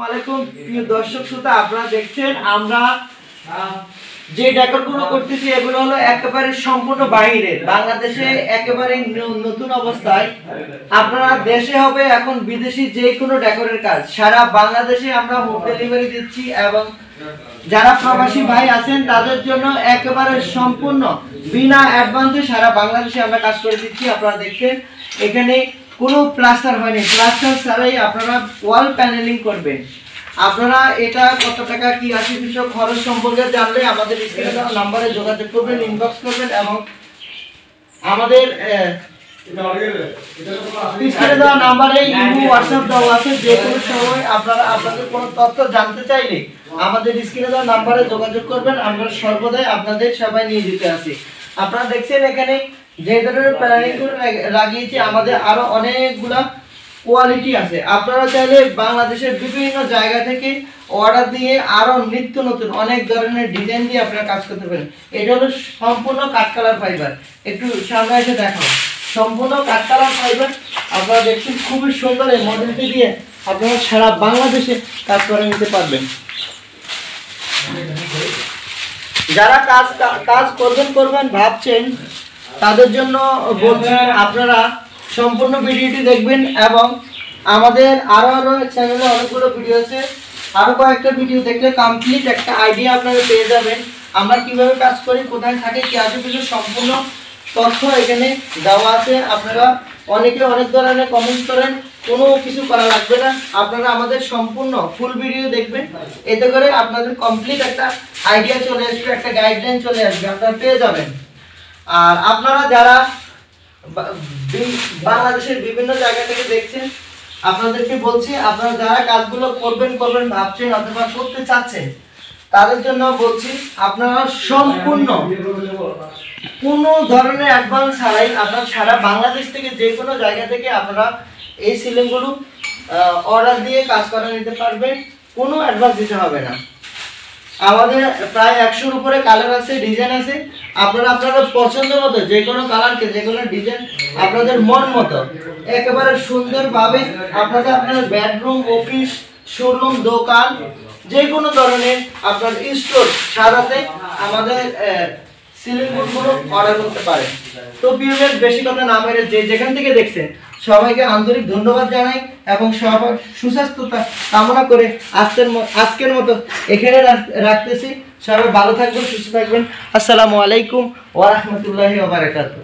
আলাইকুম প্রিয় দর্শক শ্রোতা, আপনারা দেখছেন আমরা যে ডেকোরগুলো করতেছি এগুলো হলো একেবারে সম্পূর্ণ বাইরের, বাংলাদেশে একেবারে নতুন অবস্থায়। আপনারা দেশে হবে এখন বিদেশি যে কোনো ডেকোরের কাজ সারা বাংলাদেশে আমরা হোম ডেলিভারি দিচ্ছি, এবং যারা প্রবাসী ভাই আছেন তাদের জন্য একেবারে সম্পূর্ণ বিনা অ্যাডভান্সে সারা বাংলাদেশে আমরা কাজ করে দিচ্ছি। আপনারা দেখছেন এখানে কোনো প্লাস্টার হয়নি, প্লাস্টার ছাড়াই আপনারা ওয়াল প্যানেলিং করবেন। আপনারা এটা কত টাকা কি আছে বিষয় খরচ সম্পর্কে জানলে আমাদের স্ক্রিনে দেওয়া নম্বরে যোগাযোগ করবেন, ইনবক্স করবেন, এবং আমাদের স্ক্রিনে দেওয়া নম্বরে ইমো হোয়াটসঅ্যাপ দেওয়া আছে। যে কোনো সময় আপনারা আপনাদের কোনো তথ্য জানতে চাইলে আমাদের স্ক্রিনে দেওয়া নম্বরে যোগাযোগ করবেন। আমরা সর্বদাই আপনাদের সবাই নিয়ে যেতে আছি। আপনারা দেখছেন এখানে যে ধরনের প্যানেলিং করে লাগিয়েছি, আমাদের আরো অনেকগুলা কোয়ালিটি আছে। আপনারা চাইলে বাংলাদেশের বিভিন্ন জায়গা থেকে অর্ডার দিয়ে আরো নিত্য নতুন অনেক ধরনের ডিজাইন দিয়ে আপনারা কাজ করতে পারেন। এটা হলো সম্পূর্ণ কাঠকালার ফাইবার। একটু সামনে এসে দেখাও, সম্পূর্ণ কাঠকালার ফাইবার। আপনারা দেখছেন খুবই সুন্দর এই মডেলটি দিয়ে আপনারা সারা বাংলাদেশে কাজ করে নিতে পারবেন। যারা কাজ করবেন ভাবছেন তাদের জন্য বলছি আপনারা সম্পূর্ণ ভিডিওটি দেখবেন, এবং আমাদের আরো চ্যানেলে অনেকগুলো ভিডিও আছে। আরো কয়েকটা ভিডিও দেখলে কমপ্লিট একটা আইডিয়া আপনারা পেয়ে যাবেন আমরা কিভাবে কাজ করি, কোথায় থাকে, কি আছে সম্পূর্ণ তথ্য এখানে দেওয়া আছে। আপনারা অনেকে অনেক ধরনের কমেন্ট করেন, কোনো কিছু করা লাগবে না, আপনারা আমাদের সম্পূর্ণ ফুল ভিডিও দেখবেন। এতে করে আপনাদের কমপ্লিট একটা আইডিয়া চলে আসবে, একটা গাইডলাইন চলে আসবে, আপনারা পেয়ে যাবেন। আর আপনারা যারা বাংলাদেশের বিভিন্ন জায়গা থেকে দেখছেন আপনাদেরকে বলছি, আপনারা যারা কাজগুলো করবেন ভাবছেন অথবা করতে চাচ্ছেন তাদের জন্য বলছি আপনারা সম্পূর্ণ কোনো ধরনের অ্যাডভান্স ছাড়াই আপনারা সারা বাংলাদেশ থেকে যে কোনো জায়গা থেকে আপনারা এই সিলিংগুলো অর্ডার দিয়ে কাজ করে নিতে পারবেন, কোনো অ্যাডভান্স দিতে হবে না। আমাদের প্রায় 100-র উপরে কালার আছে, ডিজাইন আছে। আপনারা আপনাদের পছন্দ মতো যে কোনো কালারকে, যে কোনো ডিজাইন আপনাদের মন মতো একেবারে সুন্দরভাবে আপনাদের বেডরুম, অফিস, শোরুম, দোকান, যে কোনো ধরনের আপনার স্টোর সাজাতে আমাদের সিলিং বোর্ডগুলো অর্ডার করতে পারেন। তো ভিউয়ার বেশি কথা না মেরে যে যেখান থেকে দেখছেন সবাইকে আন্তরিক ধন্যবাদ জানাই, এবং সবার সুস্বাস্থ্যতা কামনা করে আজকের মতো এখানে রাখতেছি। সবাই ভালো থাকবেন, সুস্থ থাকবেন। আসসালামু আলাইকুম ওয়া রাহমাতুল্লাহি ওয়া বারাকাতুহু।